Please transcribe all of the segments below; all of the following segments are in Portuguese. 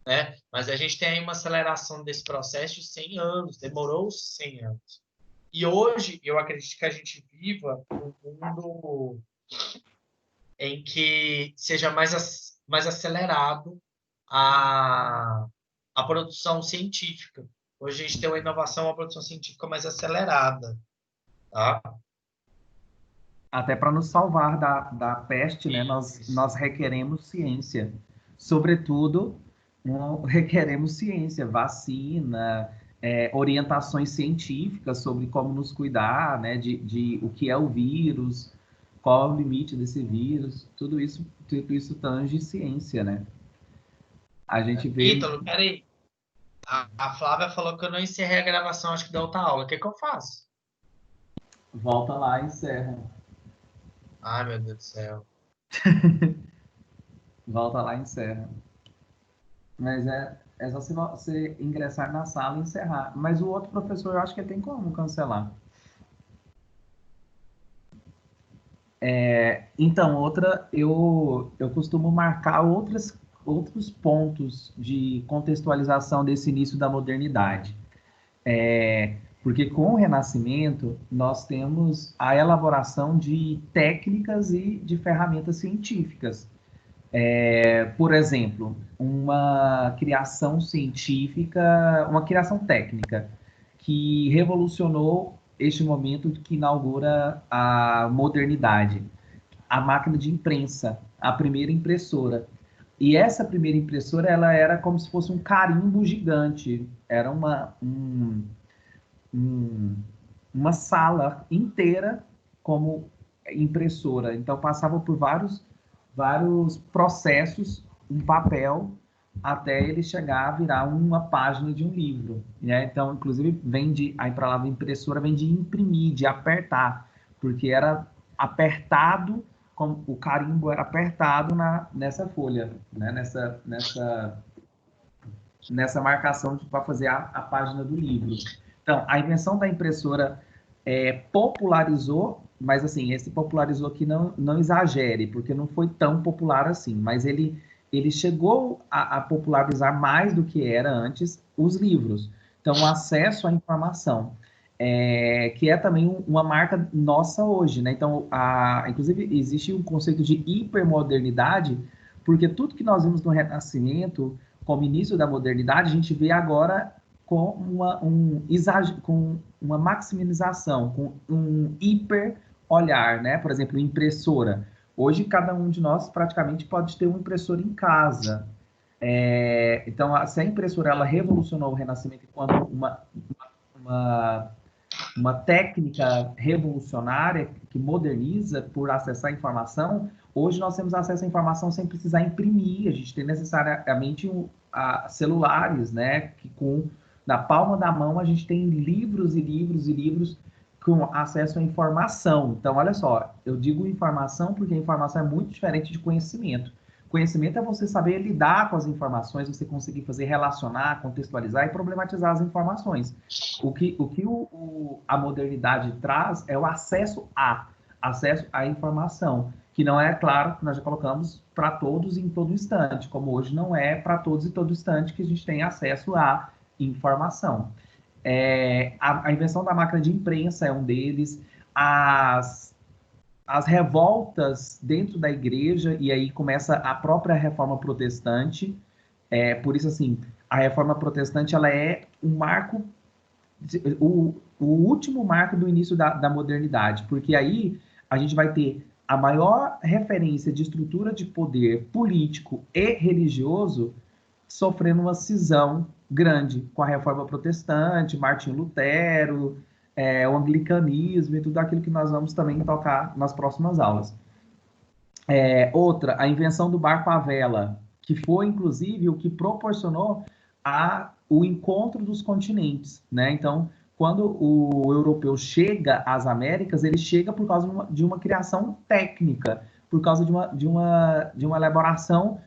né? Mas a gente tem aí uma aceleração desse processo de 100 anos, demorou 100 anos. E hoje, eu acredito que a gente viva um mundo em que seja mais acelerado a, a produção científica. Hoje a gente tem uma inovação, uma produção científica mais acelerada, tá? Até para nos salvar da peste, né, nós Isso. requeremos ciência. Sobretudo, requeremos ciência, vacina, orientações científicas sobre como nos cuidar, né, de o que é o vírus, qual é o limite desse vírus, tudo isso tange ciência, né? A gente vê. Ítalo, peraí. A Flávia falou que eu não encerrei a gravação, acho que da outra aula. O que que eu faço? Volta lá e encerra. Ai, meu Deus do céu. Volta lá e encerra. Mas é só você ingressar na sala e encerrar. Mas o outro professor, eu acho que tem como cancelar. Então, eu costumo marcar outros pontos de contextualização desse início da modernidade. Porque com o Renascimento, nós temos a elaboração de técnicas e de ferramentas científicas. Por exemplo, uma criação científica, uma criação técnica que revolucionou este momento que inaugura a modernidade, a máquina de imprensa, a primeira impressora. E essa primeira impressora, ela era como se fosse um carimbo gigante, era um, uma sala inteira como impressora. Então passava por vários processos, um papel, até ele chegar a virar uma página de um livro. Né? Então, inclusive, a palavra impressora vem de imprimir, de apertar, porque era apertado, como o carimbo era apertado nessa folha, né? nessa marcação para fazer a página do livro. Então, a invenção da impressora popularizou, mas assim, esse popularizou aqui não exagere, porque não foi tão popular assim, mas ele chegou a popularizar mais do que era antes os livros. Então, o acesso à informação, que é também uma marca nossa hoje, né? Então, inclusive, existe um conceito de hipermodernidade, porque tudo que nós vimos no Renascimento, como início da modernidade, a gente vê agora com com uma maximização, com um hiper olhar, né? Por exemplo, impressora. Hoje, cada um de nós praticamente pode ter uma impressora em casa. Então, se a impressora ela revolucionou o Renascimento quando uma, uma técnica revolucionária que moderniza por acessar a informação, hoje nós temos acesso à informação sem precisar imprimir, a gente tem necessariamente celulares, né, que na palma da mão a gente tem livros e livros e livros com acesso à informação. Então, olha só, eu digo informação porque a informação é muito diferente de conhecimento. Conhecimento é você saber lidar com as informações, você conseguir fazer relacionar, contextualizar e problematizar as informações. A modernidade traz é o acesso à informação, que não é, claro, que nós já colocamos para todos em todo instante, como hoje não é para todos em todo instante que a gente tem acesso à informação. A invenção da máquina de imprensa é um deles, as revoltas dentro da igreja, e aí começa a própria reforma protestante. Por isso, assim, a reforma protestante ela é um marco, o último marco do início da modernidade, porque aí a gente vai ter a maior referência de estrutura de poder político e religioso sofrendo uma cisão grande com a reforma protestante, Martim Lutero, o anglicanismo e tudo aquilo que nós vamos também tocar nas próximas aulas. Outra, a invenção do barco à vela, que foi, inclusive, o que proporcionou o encontro dos continentes, né? Então, quando o europeu chega às Américas, ele chega por causa de uma criação técnica, por causa de uma elaboração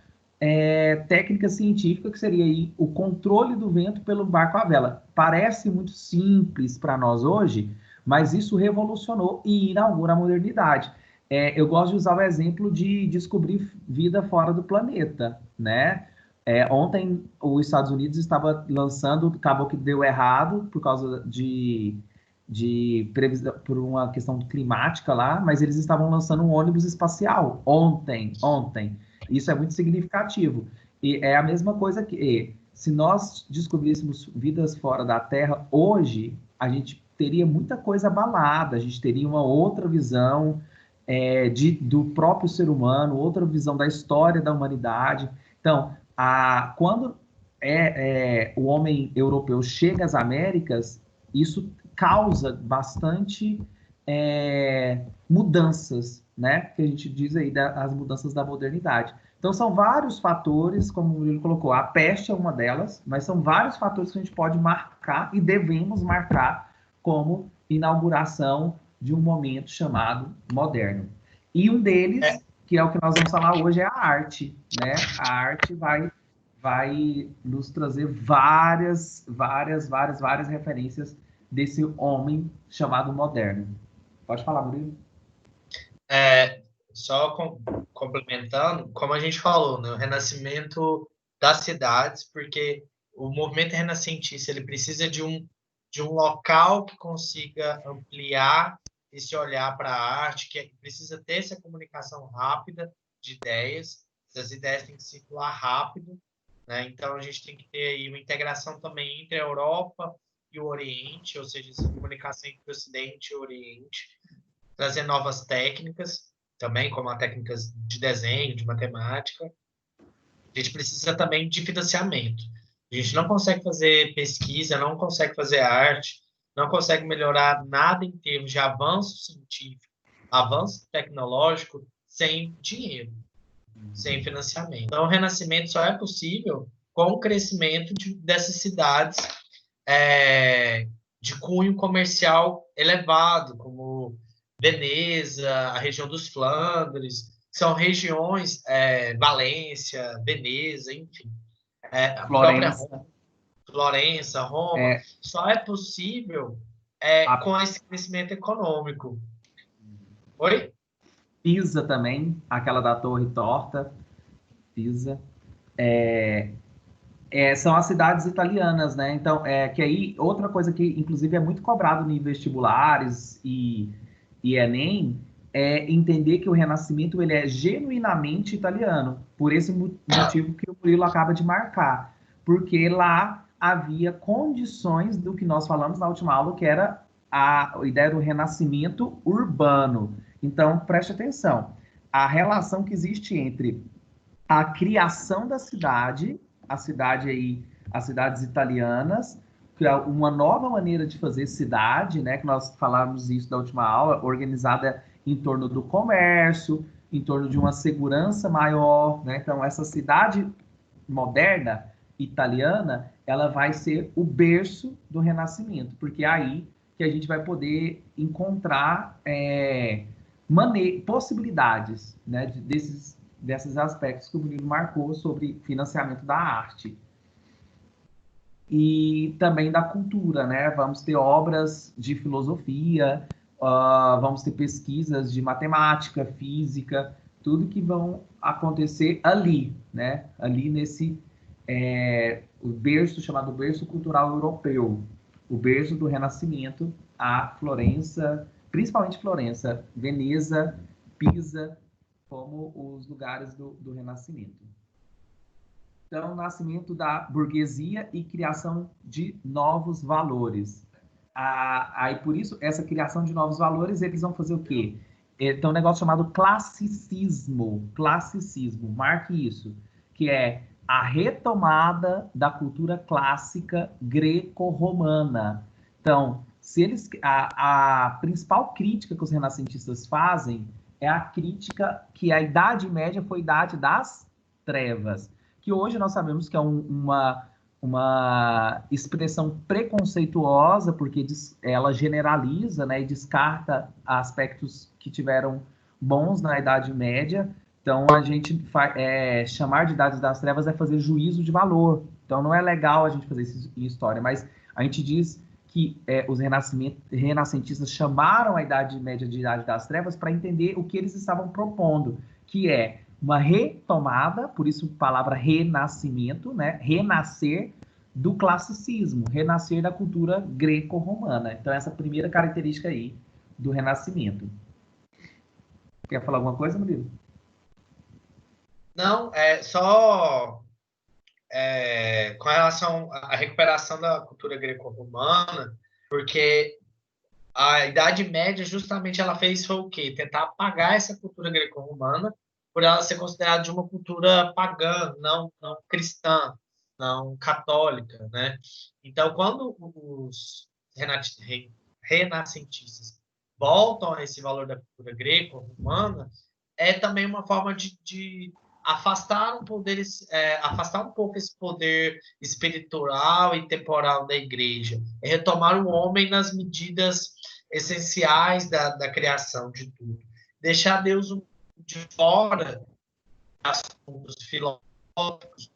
técnica científica, que seria aí o controle do vento pelo barco à vela. Parece muito simples para nós hoje, mas isso revolucionou e inaugura a modernidade. Eu gosto de usar o exemplo de descobrir vida fora do planeta, né? Ontem, os Estados Unidos estava lançando, acabou que deu errado por causa de previsão, por uma questão climática lá, mas eles estavam lançando um ônibus espacial ontem. Isso é muito significativo. E é a mesma coisa que, se nós descobríssemos vidas fora da Terra, hoje a gente teria muita coisa abalada, a gente teria uma outra visão do próprio ser humano, outra visão da história da humanidade. Então, quando o homem europeu chega às Américas, isso causa bastante mudanças, né? Que a gente diz aí as mudanças da modernidade. Então, são vários fatores, como o Murilo colocou, a peste é uma delas, mas são vários fatores que a gente pode marcar e devemos marcar como inauguração de um momento chamado moderno. E um deles, que é o que nós vamos falar hoje, é a arte, né? A arte vai nos trazer várias referências desse homem chamado moderno. Pode falar, Murilo? Só complementando, como a gente falou, né, o renascimento das cidades, porque o movimento renascentista ele precisa de um local que consiga ampliar esse olhar para a arte, que precisa ter essa comunicação rápida de ideias, essas ideias têm que circular rápido, né? Então a gente tem que ter aí uma integração também entre a Europa e o Oriente, ou seja, essa comunicação entre o Ocidente e o Oriente, trazer novas técnicas, também como as técnicas de desenho, de matemática. A gente precisa também de financiamento. A gente não consegue fazer pesquisa, não consegue fazer arte, não consegue melhorar nada em termos de avanço científico, avanço tecnológico, sem dinheiro, sem financiamento. Então, o renascimento só é possível com o crescimento dessas cidades de cunho comercial elevado, como Veneza, a região dos Flandres, são regiões, Valência, Veneza, enfim, a própria Roma, Florença, Roma, só é possível com esse crescimento econômico. Oi? Pisa também, aquela da Torre Torta, Pisa. São as cidades italianas, né? Então, que aí, outra coisa que, inclusive, é muito cobrado em vestibulares e Enem, é entender que o Renascimento ele é genuinamente italiano, por esse motivo que o Murilo acaba de marcar, porque lá havia condições do que nós falamos na última aula, que era a ideia do renascimento urbano. Então, preste atenção, a relação que existe entre a criação da cidade, as cidades italianas, que é uma nova maneira de fazer cidade, né, que nós falamos isso da última aula, organizada em torno do comércio, em torno de uma segurança maior, né? Então, essa cidade moderna italiana, ela vai ser o berço do Renascimento, porque é aí que a gente vai poder encontrar possibilidades, né, desses aspectos que o Murilo marcou sobre financiamento da arte. E também da cultura, né? Vamos ter obras de filosofia, vamos ter pesquisas de matemática, física, tudo que vão acontecer ali, né? Ali nesse o berço chamado berço cultural europeu, o berço do Renascimento, a Florença, principalmente Florença, Veneza, Pisa, como os lugares do Renascimento. Então, o nascimento da burguesia e criação de novos valores. Aí, por isso, essa criação de novos valores, eles vão fazer o quê? Tem um negócio chamado classicismo. Classicismo, marque isso. Que é a retomada da cultura clássica greco-romana. Então, a principal crítica que os renascentistas fazem é a crítica que a Idade Média foi a Idade das Trevas, que hoje nós sabemos que é uma expressão preconceituosa, porque ela generaliza, né, e descarta aspectos que tiveram bons na Idade Média. Então, a gente chamar de Idade das Trevas é fazer juízo de valor. Então, não é legal a gente fazer isso em história, mas a gente diz que os renascentistas chamaram a Idade Média de Idade das Trevas para entender o que eles estavam propondo, que é uma retomada, por isso a palavra renascimento, né? Renascer do classicismo, renascer da cultura greco-romana. Então, essa primeira característica aí do renascimento. Quer falar alguma coisa, Murilo? Não, é só com relação à recuperação da cultura greco-romana, porque a Idade Média, justamente, ela fez foi o quê? Tentar apagar essa cultura greco-romana por ela ser considerada de uma cultura pagã, não cristã, não católica, né? Então, quando os renascentistas voltam a esse valor da cultura greco-romana, é também uma forma de afastar afastar um pouco esse poder espiritual e temporal da igreja, é retomar o homem nas medidas essenciais da criação de tudo. Deixar Deus de fora dos filósofos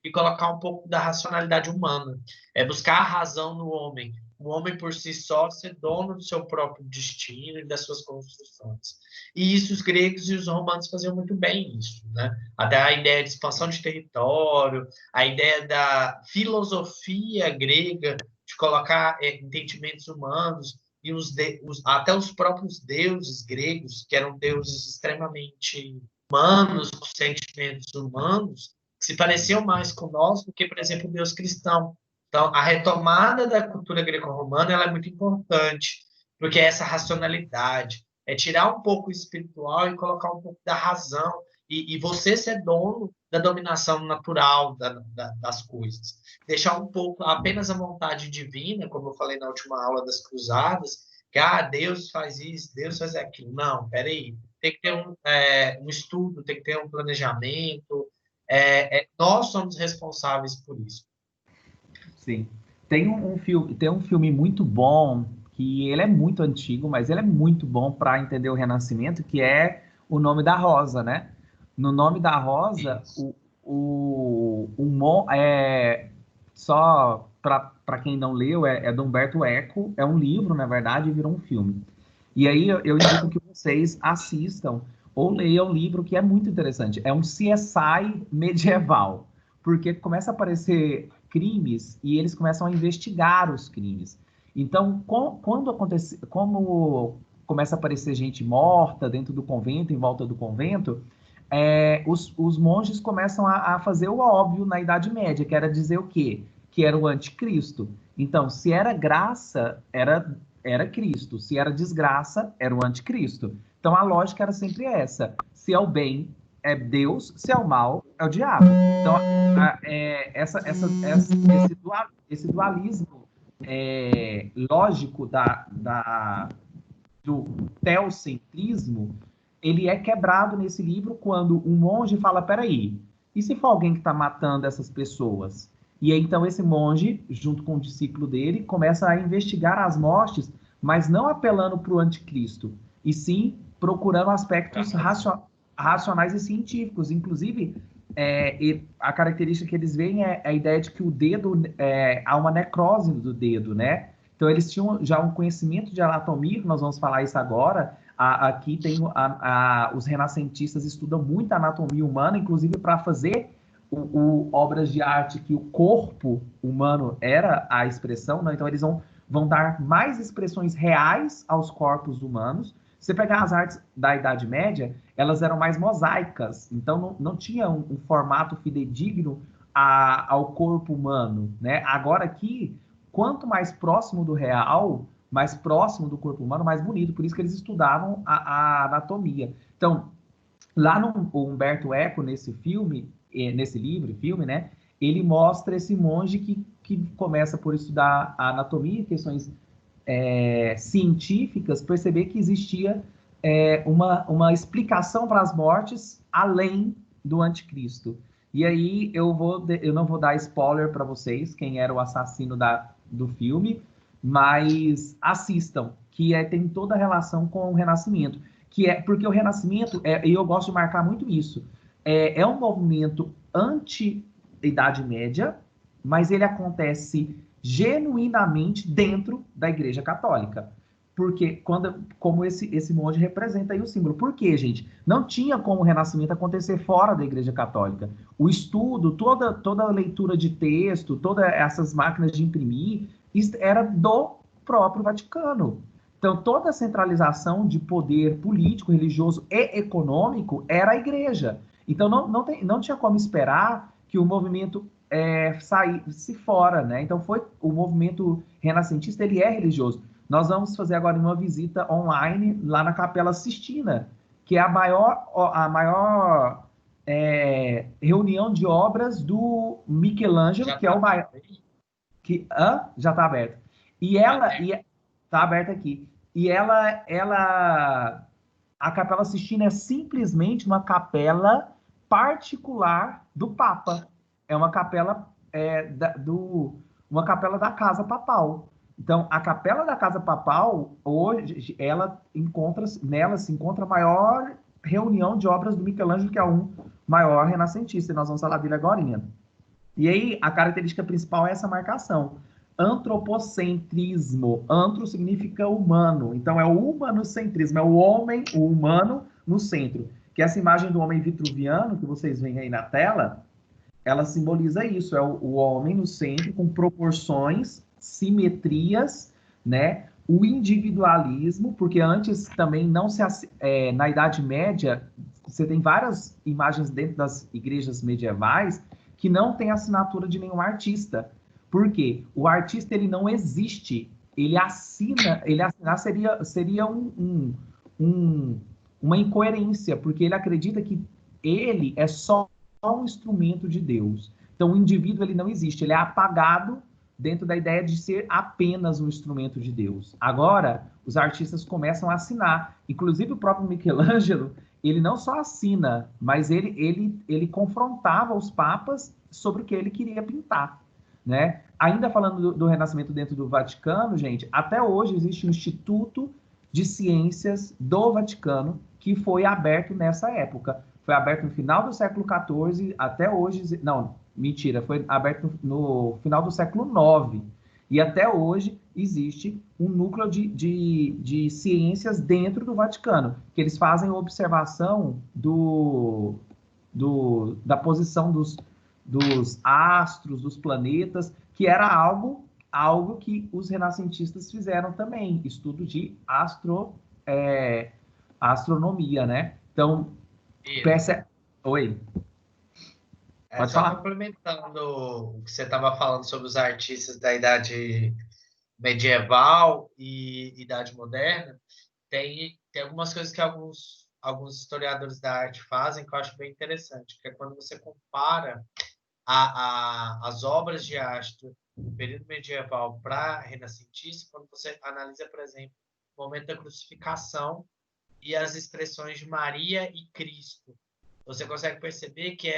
e colocar um pouco da racionalidade humana. É buscar a razão no homem. O homem por si só ser dono do seu próprio destino e das suas construções. E isso os gregos e os romanos faziam muito bem isso, né? Até a ideia de expansão de território, a ideia da filosofia grega de colocar entendimentos humanos e até os próprios deuses gregos, que eram deuses extremamente humanos, com sentimentos humanos, que se pareciam mais com nós do que, por exemplo, o Deus cristão. Então, a retomada da cultura greco-romana ela é muito importante, porque é essa racionalidade, é tirar um pouco o espiritual e colocar um pouco da razão, e você ser dono da dominação natural das coisas. Deixar um pouco apenas a vontade divina, como eu falei na última aula das cruzadas, que Deus faz isso, Deus faz aquilo. Não, peraí. Tem que ter um estudo, tem que ter um planejamento. Nós somos responsáveis por isso. Sim. Tem um filme muito bom, que ele é muito antigo, mas ele é muito bom para entender o Renascimento, que é O Nome da Rosa, né? No Nome da Rosa, só para quem não leu, é do Humberto Eco, é um livro, na verdade, e virou um filme. E aí eu indico que vocês assistam ou leiam um livro que é muito interessante. É um CSI medieval, porque começa a aparecer crimes e eles começam a investigar os crimes. Então, como começa a aparecer gente morta dentro do convento, em volta do convento, os monges começam a fazer o óbvio na Idade Média, que era dizer o quê? Que era o anticristo. Então, se era graça, era Cristo. Se era desgraça, era o anticristo. Então, a lógica era sempre essa. Se é o bem, é Deus. Se é o mal, é o diabo. Então, esse dualismo lógico do teocentrismo, ele é quebrado nesse livro quando um monge fala, peraí, e se for alguém que está matando essas pessoas? E aí, então, esse monge, junto com o discípulo dele, começa a investigar as mortes, mas não apelando para o anticristo, e sim procurando aspectos racionais e científicos. Inclusive, a característica que eles veem é a ideia de que o dedo, há uma necrose do dedo, né? Então, eles tinham já um conhecimento de anatomia, que nós vamos falar isso agora. Aqui tem os renascentistas estudam muito a anatomia humana, inclusive para fazer obras de arte que o corpo humano era a expressão, né? Então eles vão dar mais expressões reais aos corpos humanos. Se você pegar as artes da Idade Média, elas eram mais mosaicas, então não tinha um formato fidedigno ao corpo humano, né? Agora aqui, quanto mais próximo do real, mais próximo do corpo humano, mais bonito. Por isso que eles estudavam a anatomia. Então, lá no Humberto Eco, nesse livro, né, ele mostra esse monge que começa por estudar a anatomia, questões científicas, perceber que existia uma explicação para as mortes além do anticristo. E aí eu não vou dar spoiler para vocês, quem era o assassino do filme, mas assistam, que tem toda a relação com o Renascimento. Porque o Renascimento, e eu gosto de marcar muito isso, é um movimento anti-Idade Média, mas ele acontece genuinamente dentro da Igreja Católica. porque como esse monge representa aí o símbolo. Por quê, gente? Não tinha como o Renascimento acontecer fora da Igreja Católica. O estudo, toda a leitura de texto, todas essas máquinas de imprimir, isso era do próprio Vaticano. Então, toda a centralização de poder político, religioso e econômico era a Igreja. Então, não tinha como esperar que o movimento saísse fora, né? Então, o movimento renascentista, ele é religioso. Nós vamos fazer agora uma visita online lá na Capela Sistina, que é a maior reunião de obras do Michelangelo, que é o maior. Já está aberto. E está aberta aqui. E a Capela Sistina é simplesmente uma capela particular do Papa. É uma capela uma capela da Casa Papal. Então, a capela da Casa Papal, hoje, nela se encontra a maior reunião de obras do Michelangelo, que é um maior renascentista, e nós vamos falar dele agora. E aí, a característica principal é essa marcação. Antropocentrismo. Antro significa humano. Então, é o humanocentrismo, é o homem, o humano, no centro. Que essa imagem do homem vitruviano, que vocês veem aí na tela, ela simboliza isso, é o homem no centro, com proporções, simetrias, né? O individualismo, porque antes também na Idade Média, você tem várias imagens dentro das igrejas medievais que não tem assinatura de nenhum artista. Por quê? O artista, ele não existe. Ele assinar seria uma incoerência, porque ele acredita que ele é só um instrumento de Deus. Então, o indivíduo, ele não existe. Ele é apagado dentro da ideia de ser apenas um instrumento de Deus. Agora, os artistas começam a assinar. Inclusive, o próprio Michelangelo, ele não só assina, mas ele confrontava os papas sobre o que ele queria pintar, né? Ainda falando do Renascimento dentro do Vaticano, gente, até hoje existe um Instituto de Ciências do Vaticano que foi aberto nessa época. Foi aberto no final do século XIV até hoje. Não, mentira, foi aberto no final do século IX. E até hoje existe um núcleo de ciências dentro do Vaticano, que eles fazem observação da posição dos astros, dos planetas, que era algo que os renascentistas fizeram também, estudo de astronomia, né? Então, Oi. Pode falar. Complementando o que você estava falando sobre os artistas da Idade Medieval e Idade Moderna, tem algumas coisas que alguns historiadores da arte fazem que eu acho bem interessante, que é quando você compara as obras de arte do período medieval para renascentista, quando você analisa, por exemplo, o momento da crucificação e as expressões de Maria e Cristo, você consegue perceber que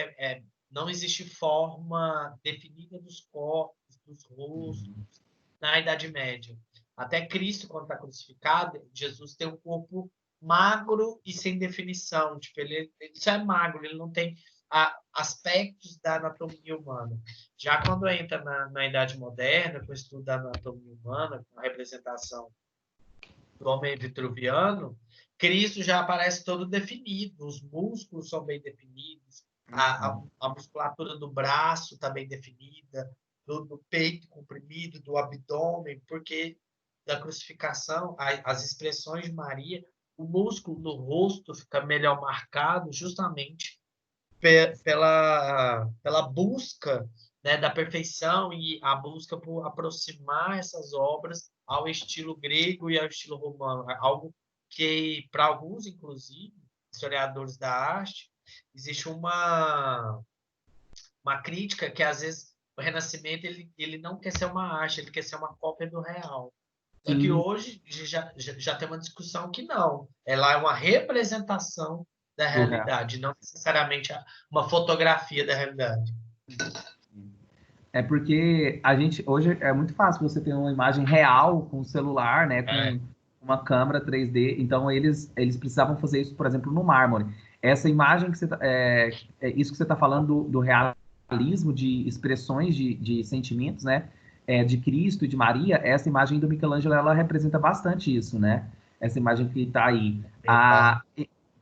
não existe forma definida dos corpos, dos rostos, na Idade Média. Até Cristo, quando está crucificado, Jesus tem um corpo magro e sem definição. Tipo, ele só é magro, ele não tem aspectos da anatomia humana. Já quando entra na Idade Moderna, com o estudo da anatomia humana, com a representação do homem vitruviano, Cristo já aparece todo definido, os músculos são bem definidos, a musculatura do braço está bem definida, do peito comprimido, do abdômen, porque da crucificação, as expressões de Maria, o músculo do rosto fica melhor marcado justamente pela busca, né, da perfeição e a busca por aproximar essas obras ao estilo grego e ao estilo romano, algo que, para alguns, inclusive, historiadores da arte, existe uma crítica que, às vezes, o Renascimento ele não quer ser uma arte, ele quer ser uma cópia do real. Só que hoje já tem uma discussão que não. Ela é uma representação da realidade, não necessariamente uma fotografia da realidade. É porque a gente hoje é muito fácil você ter uma imagem real com um celular, né, com uma câmera 3D. Então eles precisavam fazer isso, por exemplo, no mármore. Essa imagem que você isso que você está falando do realismo, de expressões de sentimentos, né? de Cristo e de Maria, essa imagem do Michelangelo, ela representa bastante isso, né? Essa imagem que está aí. A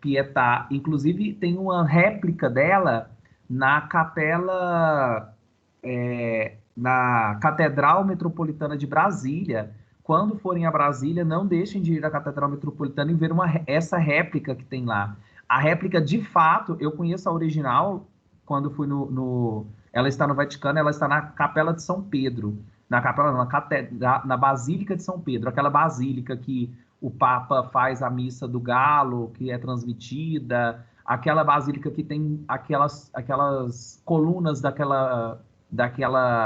Pietà, inclusive, tem uma réplica dela na capela, na Catedral Metropolitana de Brasília. Quando forem a Brasília, não deixem de ir à Catedral Metropolitana e ver essa réplica que tem lá. A réplica, de fato, eu conheço a original, quando fui ela está no Vaticano, ela está na Capela de São Pedro, na Basílica de São Pedro, aquela basílica que o Papa faz a missa do galo, que é transmitida, aquela basílica que tem aquelas colunas daquela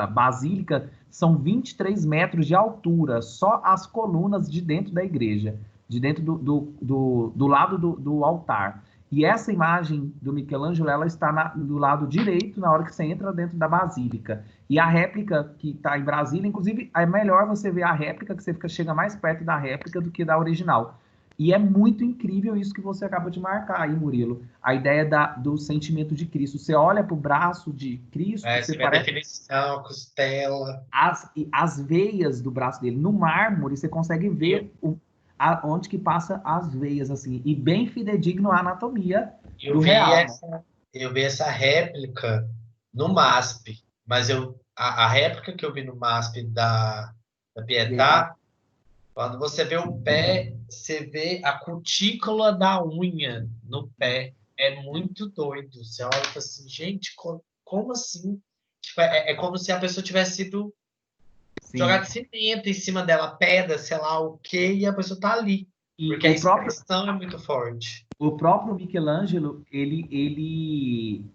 basílica, são 23 metros de altura, só as colunas de dentro da igreja, de dentro do lado do altar. E essa imagem do Michelangelo, ela está do lado direito, na hora que você entra dentro da basílica. E a réplica que está em Brasília, inclusive, é melhor você ver a réplica, que você chega mais perto da réplica do que da original. E é muito incrível isso que você acaba de marcar aí, Murilo. A ideia do sentimento de Cristo. Você olha para o braço de Cristo, você parece... definição, costela. As veias do braço dele. No mármore, você consegue ver onde que passa as veias, assim. E bem fidedigno à anatomia do real. Eu vi essa réplica no MASP, mas a réplica que eu vi no MASP da Pietà, quando você vê o pé, você vê a cutícula da unha no pé. É muito doido. Você olha e fala assim, gente, como assim? Tipo, é como se a pessoa tivesse sido jogada cimento em cima dela, pedra, sei lá o quê, e a pessoa tá ali. Porque a expressão é muito forte. O próprio Michelangelo, ele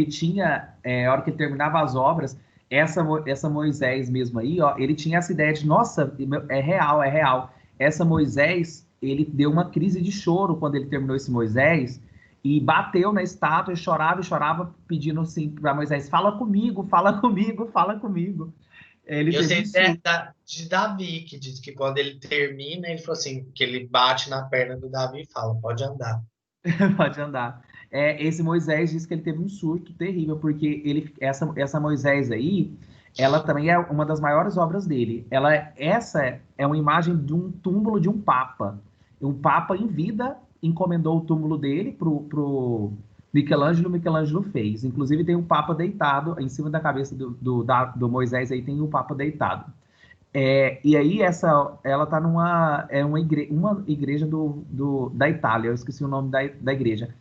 tinha, a hora que ele terminava as obras, essa Moisés mesmo aí, ó, ele tinha essa ideia de, nossa, é real, é real. Essa Moisés, ele deu uma crise de choro quando ele terminou esse Moisés, e bateu na estátua e chorava, pedindo assim para Moisés, fala comigo, fala comigo, fala comigo. Eu sei de Davi, que diz que quando ele termina, ele falou assim, que ele bate na perna do Davi e fala, pode andar. Pode andar. Esse Moisés diz que ele teve um surto terrível, porque essa Moisés aí, ela também é uma das maiores obras dele. Essa é uma imagem de um túmulo de um papa. Um papa em vida encomendou o túmulo dele pro Michelangelo. Michelangelo fez. Inclusive tem um papa deitado em cima da cabeça do Moisés, aí tem o papa deitado. E aí ela está uma igreja da Itália, eu esqueci o nome da igreja.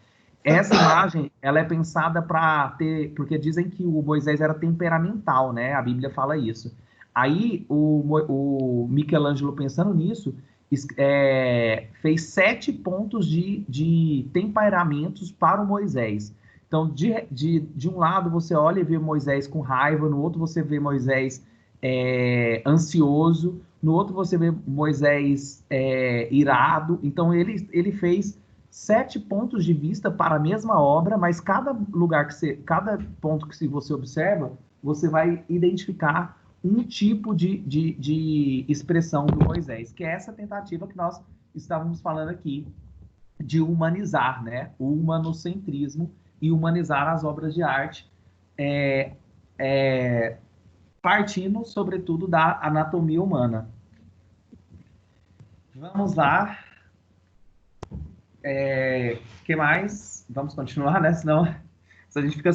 Essa imagem, ela é pensada para ter, porque dizem que o Moisés era temperamental, né? A Bíblia fala isso. Aí o Michelangelo, pensando nisso, fez 7 pontos de temperamentos para o Moisés. Então, de um lado você olha e vê Moisés com raiva, no outro você vê Moisés ansioso, no outro você vê Moisés irado. Então ele fez 7 pontos de vista para a mesma obra, mas cada ponto que você observa, você vai identificar um tipo de expressão do Moisés, que é essa tentativa que nós estávamos falando aqui de humanizar, né? O humanocentrismo e humanizar as obras de arte, partindo, sobretudo, da anatomia humana. Vamos lá. Que mais? Vamos continuar, né? Senão a gente fica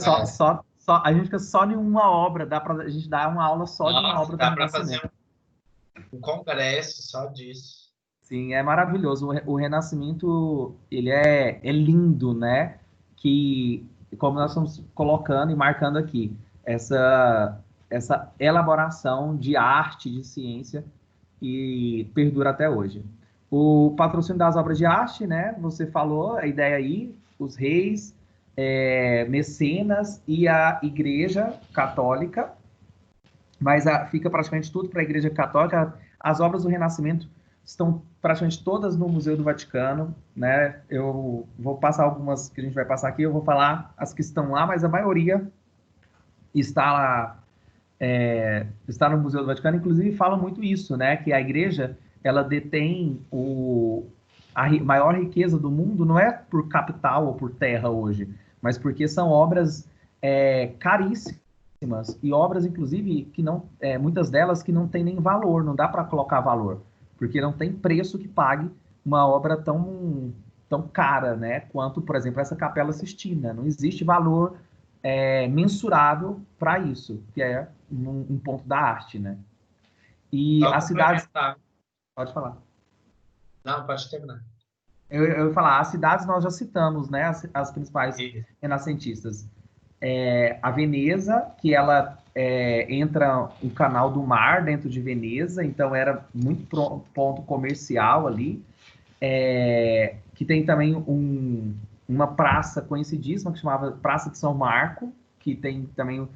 a gente fica só em uma obra. Dá para a gente dar uma aula só de uma obra do Renascimento. Fazer um congresso só disso. Sim, é maravilhoso. O Renascimento, ele é lindo, né? Que, como nós estamos colocando e marcando aqui, essa elaboração de arte, de ciência, que perdura até hoje. O patrocínio das obras de arte, né? Você falou, a ideia aí, os reis, mecenas e a Igreja Católica, mas fica praticamente tudo para a Igreja Católica. As obras do Renascimento estão praticamente todas no Museu do Vaticano, né? Eu vou passar algumas que a gente vai passar aqui, eu vou falar as que estão lá, mas a maioria está lá, está no Museu do Vaticano. Inclusive fala muito isso, né? Que a Igreja, ela detém a maior riqueza do mundo, não é por capital ou por terra hoje, mas porque são obras caríssimas, e obras, inclusive, que não, muitas delas que não tem nem valor, não dá para colocar valor, porque não tem preço que pague uma obra tão cara, né? Quanto, por exemplo, essa Capela Sistina. Não existe valor mensurável para isso, que é um ponto da arte, né? E Só as cidades... complementar. Pode falar. Não, pode terminar. Eu ia falar, as cidades nós já citamos, né? As principais Isso. renascentistas. A Veneza, que ela entra o canal do mar dentro de Veneza, então era muito ponto comercial ali. Que tem também uma praça conhecidíssima que chamava Praça de São Marco, que tem também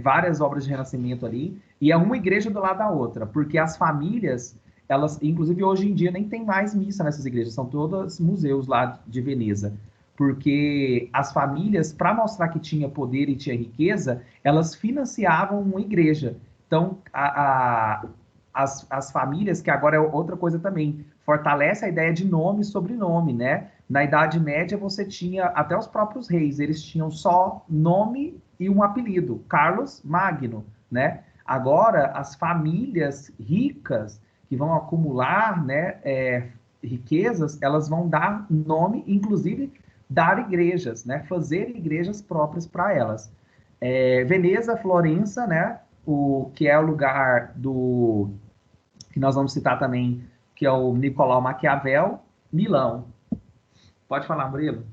várias obras de renascimento ali, e é uma igreja do lado da outra, porque as famílias, elas, inclusive hoje em dia nem tem mais missa nessas igrejas, são todas museus lá de Veneza, porque as famílias, para mostrar que tinha poder e tinha riqueza, elas financiavam uma igreja. Então, as famílias, que agora é outra coisa também, fortalece a ideia de nome e sobrenome, né? Na Idade Média você tinha até os próprios reis, eles tinham só nome e um apelido, Carlos Magno, né? Agora as famílias ricas que vão acumular, né, riquezas, elas vão dar nome, inclusive dar igrejas, né? Fazer igrejas próprias para elas. Veneza, Florença, né? Que é o lugar que nós vamos citar também, que é o Nicolau Maquiavel, Milão. Pode falar, Murilo?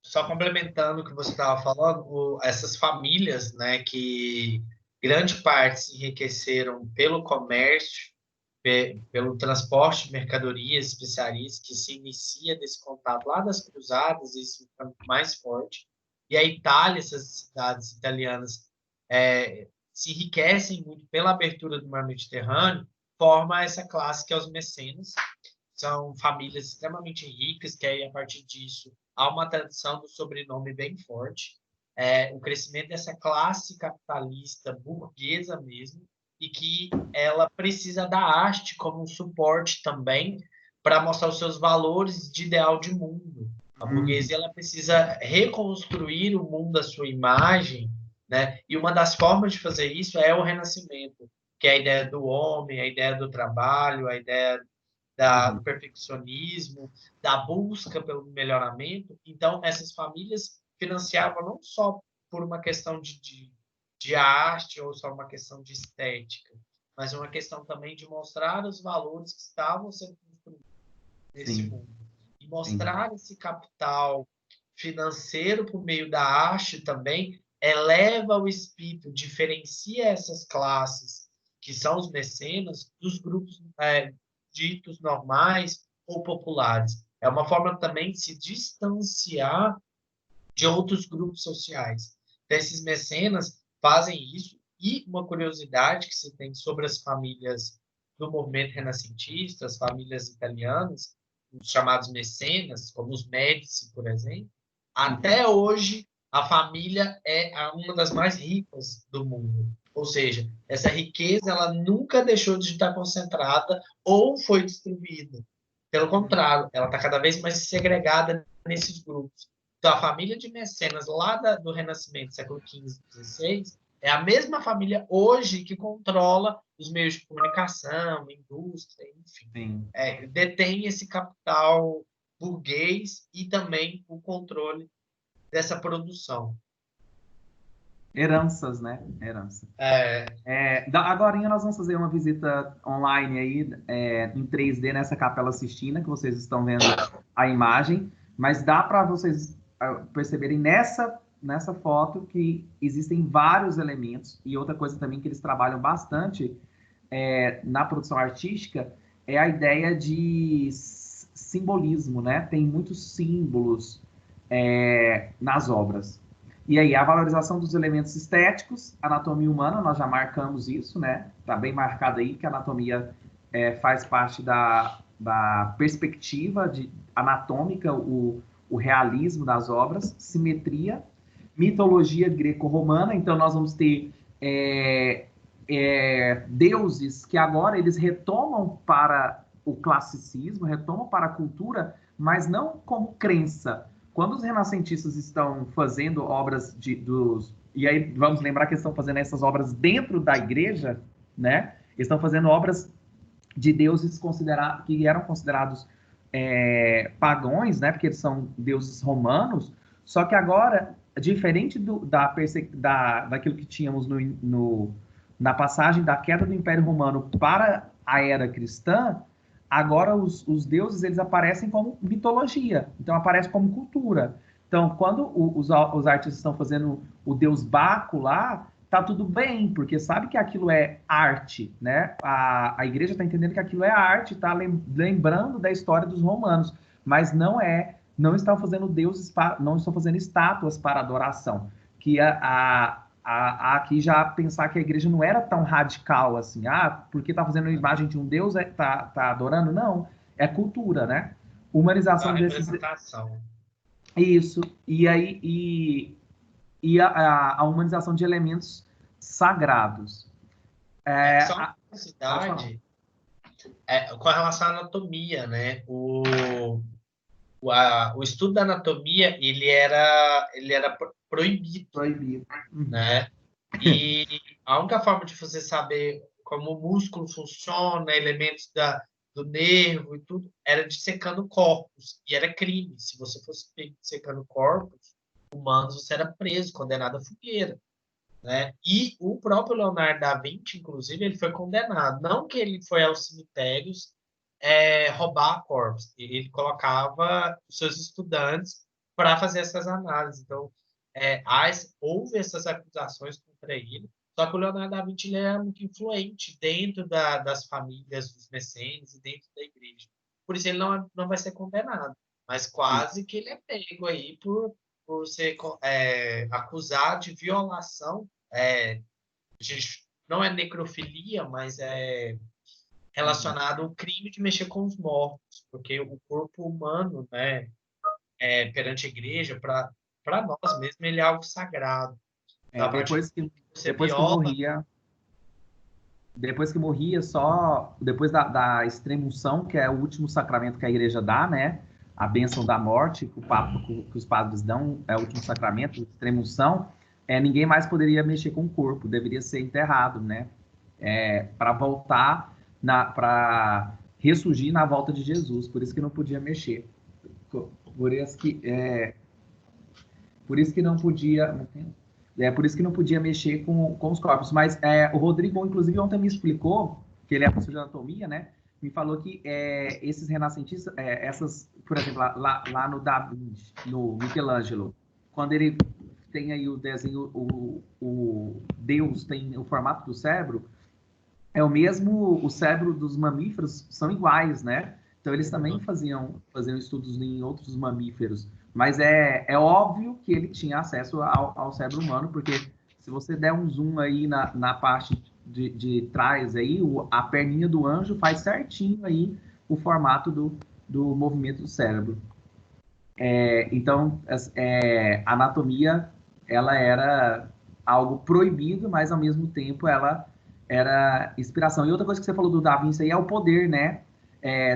Só complementando o que você estava falando, essas famílias, né, que grande parte se enriqueceram pelo comércio, pelo transporte de mercadorias, especiarias, que se inicia desse contato lá das cruzadas, isso fica mais forte. E a Itália, essas cidades italianas, se enriquecem muito pela abertura do mar Mediterrâneo, forma essa classe que é os mecenas. São famílias extremamente ricas, que aí, a partir disso, há uma tradição do sobrenome bem forte. O crescimento dessa classe capitalista burguesa mesmo, e que ela precisa da arte como um suporte também para mostrar os seus valores de ideal de mundo. A burguesia ela precisa reconstruir o mundo à sua imagem, né? E uma das formas de fazer isso é o Renascimento, que é a ideia do homem, a ideia do trabalho, a ideia do perfeccionismo, da busca pelo melhoramento. Então, essas famílias financiavam não só por uma questão de arte ou só uma questão de estética, mas uma questão também de mostrar os valores que estavam sendo construídos nesse mundo. E mostrar esse capital financeiro por meio da arte também eleva o espírito, diferencia essas classes, que são os mecenas, dos grupos ditos normais ou populares. É uma forma também de se distanciar de outros grupos sociais. Então, esses mecenas fazem isso. E uma curiosidade que se tem sobre as famílias do movimento renascentista, as famílias italianas, os chamados mecenas, como os Médici, por exemplo, até hoje a família é uma das mais ricas do mundo. Ou seja, essa riqueza ela nunca deixou de estar concentrada ou foi distribuída. Pelo contrário, ela está cada vez mais segregada nesses grupos. Então, a família de mecenas lá do Renascimento, século XV, XVI, é a mesma família hoje que controla os meios de comunicação, indústria, enfim. Detém esse capital burguês e também o controle dessa produção. Heranças, né? Herança. Agora nós vamos fazer uma visita online aí, em 3D nessa Capela Sistina, que vocês estão vendo a imagem, mas dá para vocês perceberem nessa foto que existem vários elementos, e outra coisa também que eles trabalham bastante na produção artística é a ideia de simbolismo, né? Tem muitos símbolos nas obras. E aí, a valorização dos elementos estéticos, anatomia humana, nós já marcamos isso, né? Está bem marcado aí que a anatomia faz parte da perspectiva anatômica, o realismo das obras, simetria, mitologia greco-romana, então nós vamos ter deuses que agora eles retomam para o classicismo, retomam para a cultura, mas não como crença. Quando os renascentistas estão fazendo obras E aí vamos lembrar que eles estão fazendo essas obras dentro da igreja, né? Eles estão fazendo obras de deuses que eram considerados pagãos, né? Porque eles são deuses romanos. Só que agora, diferente daquilo que tínhamos na passagem da queda do Império Romano para a era cristã, agora os deuses eles aparecem como mitologia, então aparece como cultura. Então, quando os artistas estão fazendo o deus Baco lá, tá tudo bem, porque sabe que aquilo é arte, né? A igreja está entendendo que aquilo é arte, está lembrando da história dos romanos, mas não estão fazendo não estão fazendo estátuas para adoração. Que aqui já pensar que a igreja não era tão radical assim, porque está fazendo a imagem de um deus, tá adorando? Não, é cultura, né? Humanização desses. Representação. Isso, e aí a humanização de elementos sagrados. Só uma curiosidade com relação à anatomia, né? O estudo da anatomia ele era proibido, né? E a única forma de você saber como o músculo funciona, elementos do nervo e tudo, era dissecando corpos. E era crime. Se você fosse dissecando corpos humanos, você era preso, condenado à fogueira, né? E o próprio Leonardo da Vinci, inclusive, ele foi condenado. Não que ele foi aos cemitérios roubar corpos. Ele colocava os seus estudantes para fazer essas análises. Então, houve essas acusações contra ele. Só que o Leonardo da Vinci ele era muito influente dentro das famílias dos mecenas e dentro da igreja. Por isso ele não vai ser condenado. Mas quase que ele é pego aí por ser acusado de violação. Não é necrofilia, mas é relacionado ao crime de mexer com os mortos, porque o corpo humano, né, perante a igreja, para nós mesmos, ele é algo sagrado. Então, depois que morria, só depois da extrema-unção, que é o último sacramento que a igreja dá, né? A bênção da morte, que os padres dão, é o último sacramento, extrema-unção, ninguém mais poderia mexer com o corpo, deveria ser enterrado, né? Para voltar, para ressurgir na volta de Jesus, por isso que não podia mexer. Por isso que não podia... por isso que não podia mexer com os corpos. Mas o Rodrigo, inclusive, ontem me explicou, que ele é professor de anatomia, né? Me falou que esses renascentistas, por exemplo, lá no Da Vinci, no Michelangelo, quando ele tem aí o desenho, o Deus tem o formato do cérebro, é o mesmo, o cérebro dos mamíferos são iguais, né? Então eles também faziam estudos em outros mamíferos, mas é óbvio que ele tinha acesso ao cérebro humano, porque se você der um zoom aí na parte de trás aí, a perninha do anjo faz certinho aí o formato do movimento do cérebro. Então a anatomia ela era algo proibido, mas ao mesmo tempo ela era inspiração. E outra coisa que você falou do Da Vinci aí é o poder, né?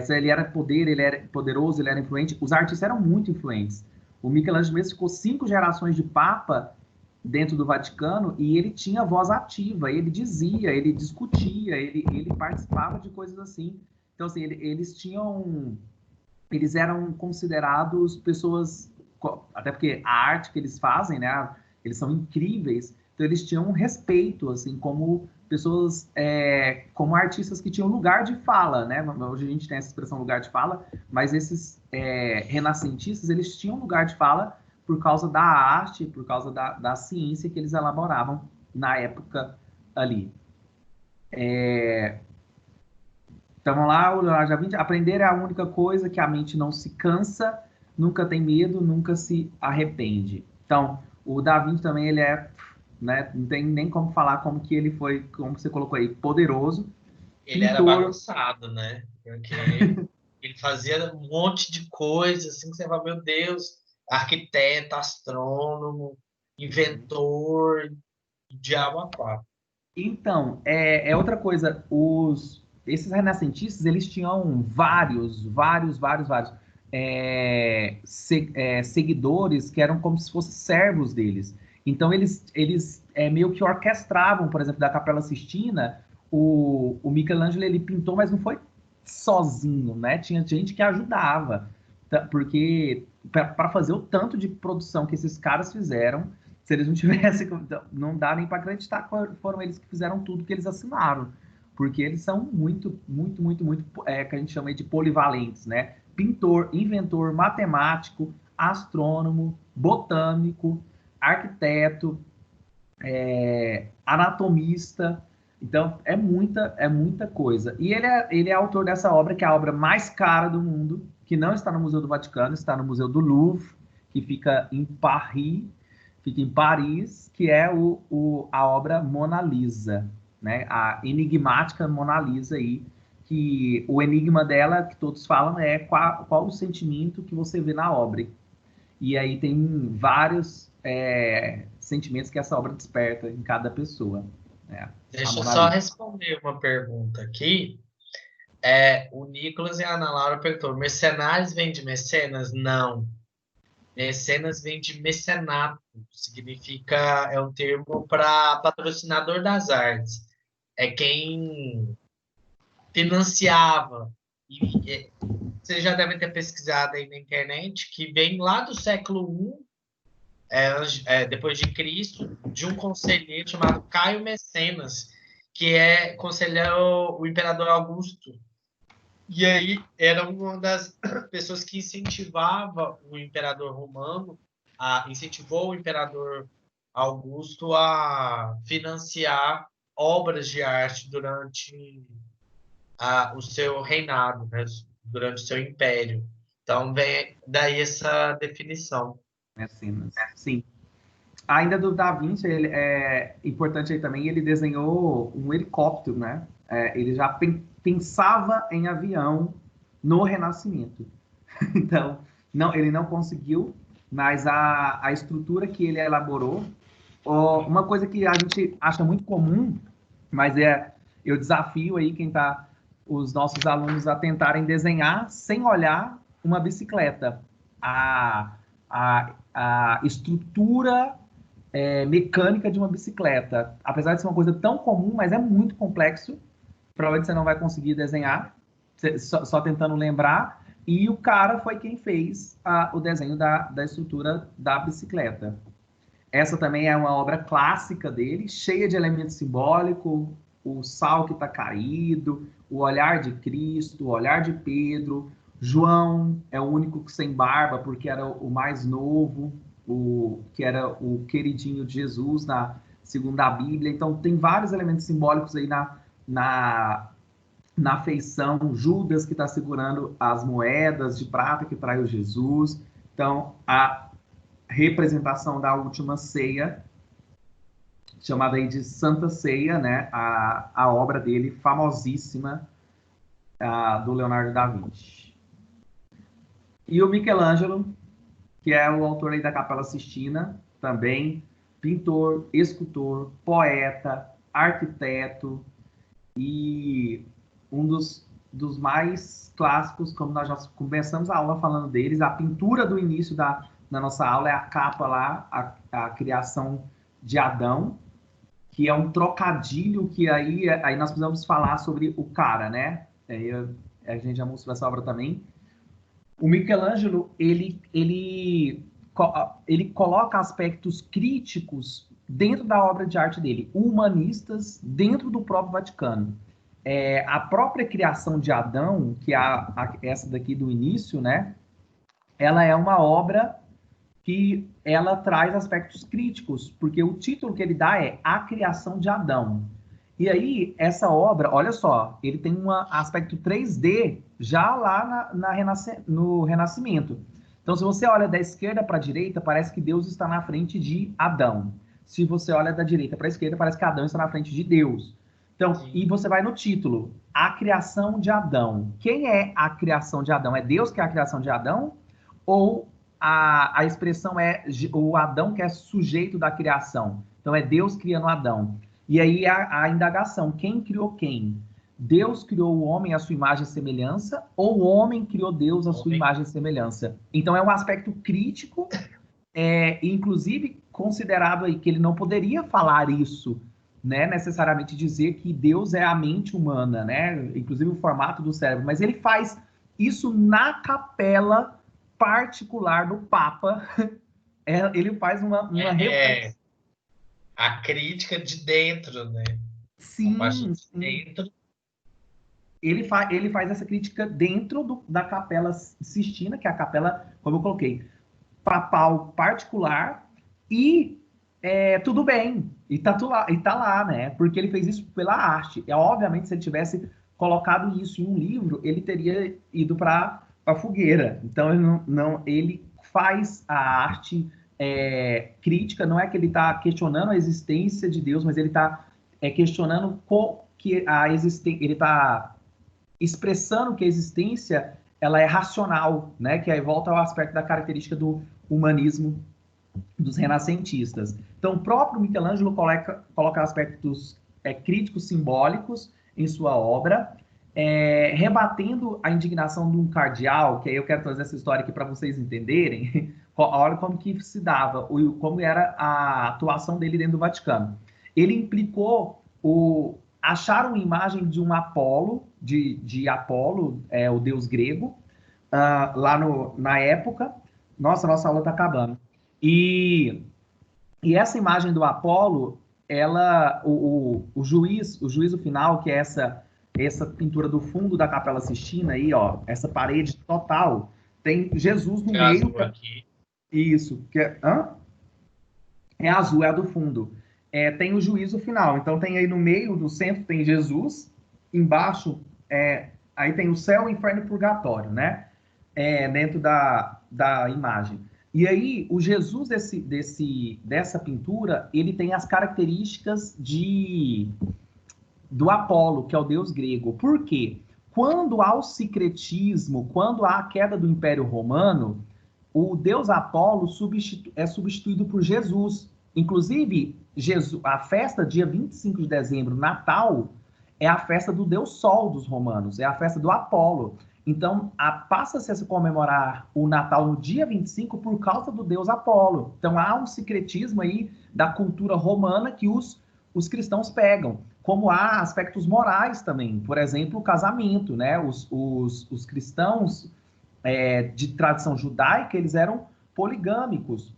Se ele era ele era poderoso, ele era influente. Os artistas eram muito influentes. O Michelangelo mesmo ficou 5 gerações de papa dentro do Vaticano e ele tinha voz ativa, ele dizia, ele discutia, ele participava de coisas assim. Então, assim, eles eram considerados pessoas, até porque a arte que eles fazem, né? Eles são incríveis, então eles tinham um respeito, assim, como pessoas, como artistas que tinham lugar de fala, né? Hoje a gente tem essa expressão lugar de fala, mas esses renascentistas, eles tinham lugar de fala por causa da arte, por causa da ciência que eles elaboravam na época ali. Então, vamos lá, o Leonardo da Vinci, aprender é a única coisa que a mente não se cansa, nunca tem medo, nunca se arrepende. Então, o Da Vinci também, ele né, não tem nem como falar como que ele foi, como você colocou aí, poderoso. Ele era bagunçado, né? Porque ele fazia um monte de coisas, assim, que você fala, meu Deus, arquiteto, astrônomo, inventor, diabo a quatro. Então, outra coisa, esses renascentistas, eles tinham vários seguidores que eram como se fossem servos deles. Então, eles meio que orquestravam, por exemplo, da Capela Sistina, o Michelangelo, ele pintou, mas não foi sozinho, né? Tinha gente que ajudava, porque para fazer o tanto de produção que esses caras fizeram, se eles não tivessem, não dá nem para acreditar que foram eles que fizeram tudo que eles assinaram, porque eles são muito, muito, muito, muito, que a gente chama de polivalentes, né? Pintor, inventor, matemático, astrônomo, botânico, arquiteto, anatomista. Então, é muita coisa. E ele é autor dessa obra, que é a obra mais cara do mundo, que não está no Museu do Vaticano, está no Museu do Louvre, que fica em Paris, que é a obra Mona Lisa, né? A enigmática Mona Lisa aí, que o enigma dela, que todos falam, é qual o sentimento que você vê na obra. E aí tem vários sentimentos que essa obra desperta em cada pessoa, né? Deixa eu só responder uma pergunta aqui. O Nicolas e a Ana Laura perguntou: mercenários vem de mecenas? Não. Mecenas vem de mecenato. Significa, é um termo para patrocinador das artes. É quem financiava. E vocês já devem ter pesquisado aí na internet, que vem lá do século I, depois de Cristo, de um conselheiro chamado Caio Mecenas, que conselheiro o imperador Augusto. E aí era uma das pessoas que incentivava o imperador romano, incentivou o imperador Augusto a financiar obras de arte durante o seu reinado, né? Durante o seu império. Então vem daí essa definição. Mecenas, sim. Ainda do Da Vinci, é importante aí também, ele desenhou um helicóptero, né? Ele já pensava em avião no Renascimento. Então, ele não conseguiu, mas a estrutura que ele elaborou, uma coisa que a gente acha muito comum, mas eu desafio aí os nossos alunos a tentarem desenhar sem olhar uma bicicleta. A estrutura mecânica de uma bicicleta. Apesar de ser uma coisa tão comum, mas é muito complexo. Provavelmente você não vai conseguir desenhar, só tentando lembrar. E o cara foi quem fez o desenho da estrutura da bicicleta. Essa também é uma obra clássica dele, cheia de elementos simbólicos, o sal que está caído, o olhar de Cristo, o olhar de Pedro. João é o único sem barba, porque era o mais novo, que era o queridinho de Jesus segundo a Bíblia. Então, tem vários elementos simbólicos aí na feição. Judas, que está segurando as moedas de prata que traiu Jesus. Então, a representação da última ceia, chamada aí de Santa Ceia, né? A obra dele, famosíssima, do Leonardo da Vinci. E o Michelangelo, que é o autor aí da Capela Sistina, também pintor, escultor, poeta, arquiteto e um dos mais clássicos, como nós já começamos a aula falando deles. A pintura do início da nossa aula é a capa lá, a criação de Adão, que é um trocadilho que aí nós precisamos falar sobre o cara, né? A gente já mostrou essa obra também. O Michelangelo, ele coloca aspectos críticos dentro da obra de arte dele, humanistas dentro do próprio Vaticano. A própria criação de Adão, que é essa daqui do início, né? Ela é uma obra que ela traz aspectos críticos, porque o título que ele dá é A Criação de Adão. E aí, essa obra, olha só, ele tem um aspecto 3D já lá no Renascimento. Então, se você olha da esquerda para a direita, parece que Deus está na frente de Adão. Se você olha da direita para a esquerda, parece que Adão está na frente de Deus. Então, e você vai no título, A Criação de Adão. Quem é a criação de Adão? É Deus que é a criação de Adão? Ou a expressão é o Adão que é sujeito da criação? Então, é Deus criando Adão. E aí a indagação, quem criou quem? Deus criou o homem à sua imagem e semelhança, ou o homem criou Deus à sua imagem e semelhança? Então é um aspecto crítico, inclusive considerado aí que ele não poderia falar isso, né, necessariamente dizer que Deus é a mente humana, né, inclusive o formato do cérebro, mas ele faz isso na capela particular do Papa. Ele faz uma reflexão. A crítica de dentro, né? A parte Sim, de sim. dentro. Ele faz essa crítica dentro da Capela Sistina, que é a capela, como eu coloquei, papal particular, e tudo bem, e tá lá, né? Porque ele fez isso pela arte. Obviamente, se ele tivesse colocado isso em um livro, ele teria ido para a fogueira. Então, ele faz a arte crítica, não é que ele está questionando a existência de Deus, mas ele está questionando que ele está expressando que a existência ela é racional, né? Que aí volta ao aspecto da característica do humanismo dos renascentistas. Então, o próprio Michelangelo coloca aspectos críticos simbólicos em sua obra, rebatendo a indignação de um cardeal, que aí eu quero trazer essa história aqui para vocês entenderem, olha como que se dava, como era a atuação dele dentro do Vaticano. Ele implicou acharam imagem de um Apolo, de Apolo, o deus grego, lá na época. Nossa aula está acabando. E essa imagem do Apolo, o juízo final, que é essa pintura do fundo da Capela Sistina aí, ó, essa parede total, tem Jesus no meio. Aqui. Isso, é azul, é a do fundo. Tem o juízo final. Então tem aí no meio, no centro, tem Jesus, embaixo, aí tem o céu, o inferno e o purgatório, né? Dentro da imagem. E aí, o Jesus dessa pintura, ele tem as características do Apolo, que é o deus grego. Por quê? Quando há o sincretismo, quando há a queda do Império Romano, o deus Apolo é substituído por Jesus. Inclusive, a festa, dia 25 de dezembro, Natal, é a festa do deus Sol dos romanos, é a festa do Apolo. Então, passa-se a se comemorar o Natal no dia 25 por causa do deus Apolo. Então, há um sincretismo aí da cultura romana que os cristãos pegam. Como há aspectos morais também. Por exemplo, o casamento, né? Os cristãos de tradição judaica, eles eram poligâmicos.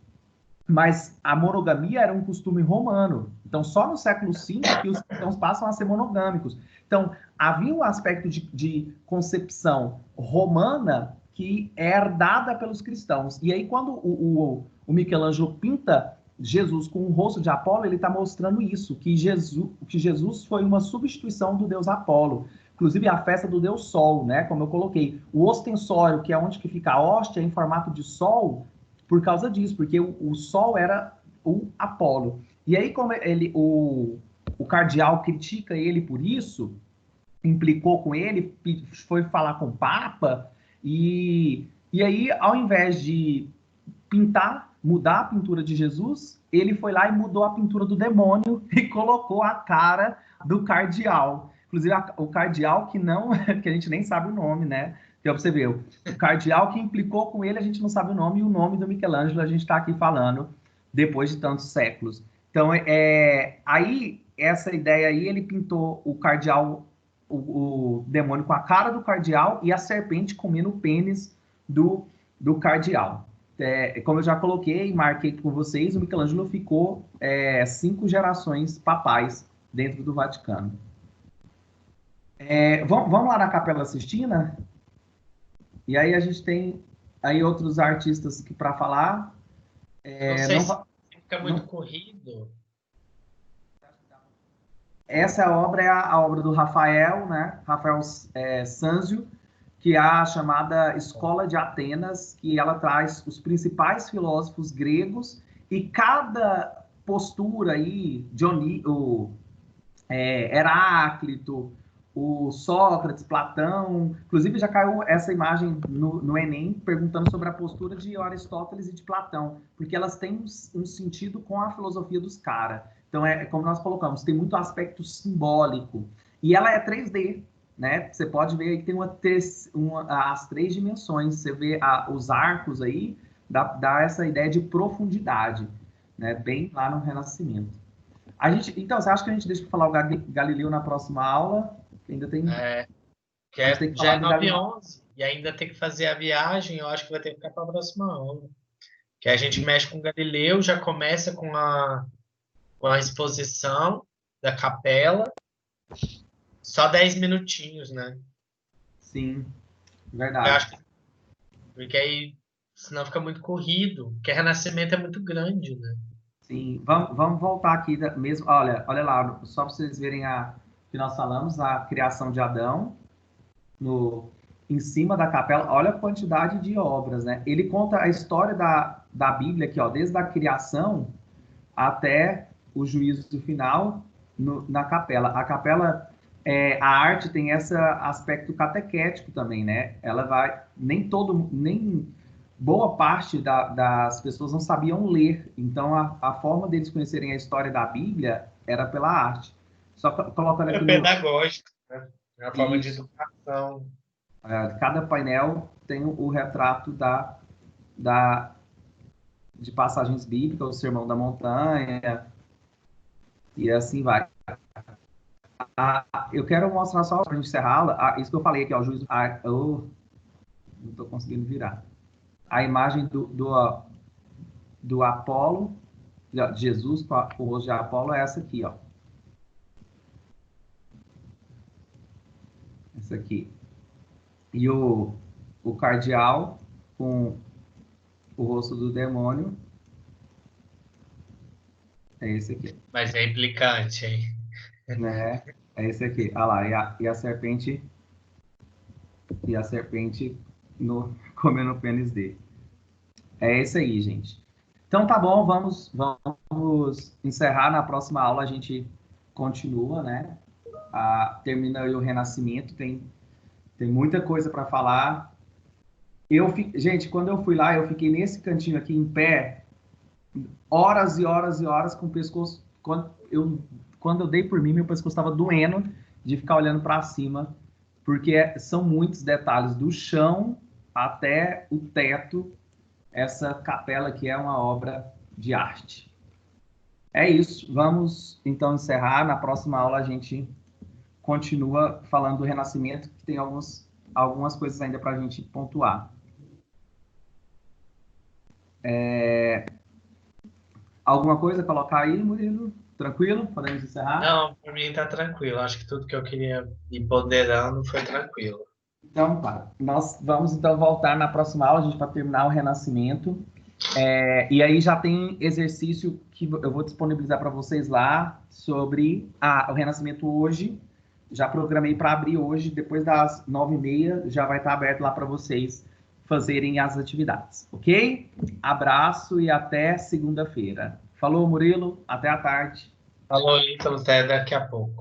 Mas a monogamia era um costume romano. Então, só no século V que os cristãos passam a ser monogâmicos. Então, havia um aspecto de concepção romana que é herdada pelos cristãos. E aí, quando o Michelangelo pinta Jesus com o rosto de Apolo, ele está mostrando isso, que Jesus foi uma substituição do deus Apolo. Inclusive, a festa do deus Sol, né? Como eu coloquei. O ostensório, que é onde que fica a hóstia, em formato de sol, por causa disso, porque o Sol era o Apolo. E aí, como o cardeal critica ele por isso, implicou com ele, foi falar com o Papa, e aí, ao invés de mudar a pintura de Jesus, ele foi lá e mudou a pintura do demônio e colocou a cara do cardeal. Inclusive, o cardeal que a gente nem sabe o nome, né? Então, você vê, o cardeal que implicou com ele, a gente não sabe o nome, e o nome do Michelangelo a gente está aqui falando depois de tantos séculos. Então, aí, essa ideia aí, ele pintou o cardeal, o demônio com a cara do cardeal e a serpente comendo o pênis do cardeal. Como eu já coloquei e marquei com vocês, o Michelangelo ficou 5 gerações papais dentro do Vaticano. Vamos lá na Capela Sistina? E aí a gente tem aí outros artistas que para falar. Não sei se fica muito corrido. Essa obra é a obra do Rafael, né? Rafael Sanzio, que é a chamada Escola de Atenas, que ela traz os principais filósofos gregos e cada postura aí, Heráclito, o Sócrates, Platão, inclusive já caiu essa imagem no Enem, perguntando sobre a postura de Aristóteles e de Platão, porque elas têm um sentido com a filosofia dos caras. Então, como nós colocamos, tem muito aspecto simbólico. E ela é 3D, né? Você pode ver aí que tem as 3 dimensões. Você vê os arcos aí, dá essa ideia de profundidade. né? Bem lá no Renascimento. Então, você acha que a gente deixa para falar o Galileu na próxima aula? Ainda tem... Que a gente tem que já falar é do 9h11 e ainda tem que fazer a viagem, eu acho que vai ter que ficar para a próxima aula. Que a gente mexe com Galileu, já começa com a exposição da capela, só 10 minutinhos, né? Sim, Eu verdade. acho que, porque aí, senão fica muito corrido, porque Renascimento é muito grande, né? Sim, vamos voltar aqui mesmo. Olha lá, só para vocês verem que nós falamos, a criação de Adão em cima da capela. Olha a quantidade de obras, né? Ele conta a história da Bíblia aqui, ó, desde a criação até o juízo final na capela. A capela, a arte tem esse aspecto catequético também, né? Ela vai, nem boa parte das pessoas não sabiam ler, então a forma deles conhecerem a história da Bíblia era pela arte. Só colocando É aqui pedagógico, né? É uma forma de isso. educação. Cada painel tem o retrato de passagens bíblicas, o Sermão da Montanha, e assim vai. Eu quero mostrar só para a gente encerrar, isso que eu falei aqui, ó, o juízo. Não estou conseguindo virar. A imagem do Apolo, de Jesus com o rosto de Apolo, é essa aqui, ó. Essa aqui. E o cardeal com o rosto do demônio é esse aqui. Mas é implicante, hein? Né? É esse aqui. Olha lá, e a serpente comendo o pênis dele. É esse aí, gente. Então tá bom, vamos encerrar. Na próxima aula a gente continua, né? Termina aí o Renascimento, tem muita coisa para falar. Gente, quando eu fui lá, eu fiquei nesse cantinho aqui em pé, horas e horas e horas com o pescoço. Quando eu dei por mim, meu pescoço estava doendo de ficar olhando para cima, porque são muitos detalhes, do chão até o teto. Essa capela aqui é uma obra de arte. É isso. Vamos então encerrar. Na próxima aula a gente continua falando do Renascimento, que tem algumas coisas ainda para a gente pontuar. Alguma coisa a colocar aí, Murilo? Tranquilo? Podemos encerrar? Não, por mim tá tranquilo. Acho que tudo que eu queria ir ponderando foi tranquilo. Então, tá. Nós vamos então voltar na próxima aula, a gente vai terminar o Renascimento. E aí já tem exercício que eu vou disponibilizar para vocês lá sobre o Renascimento hoje. Já programei para abrir hoje, depois das 9h30, já vai estar aberto lá para vocês fazerem as atividades, ok? Abraço e até segunda-feira. Falou, Murilo. Até à tarde. Falou, Ítalo, até daqui a pouco.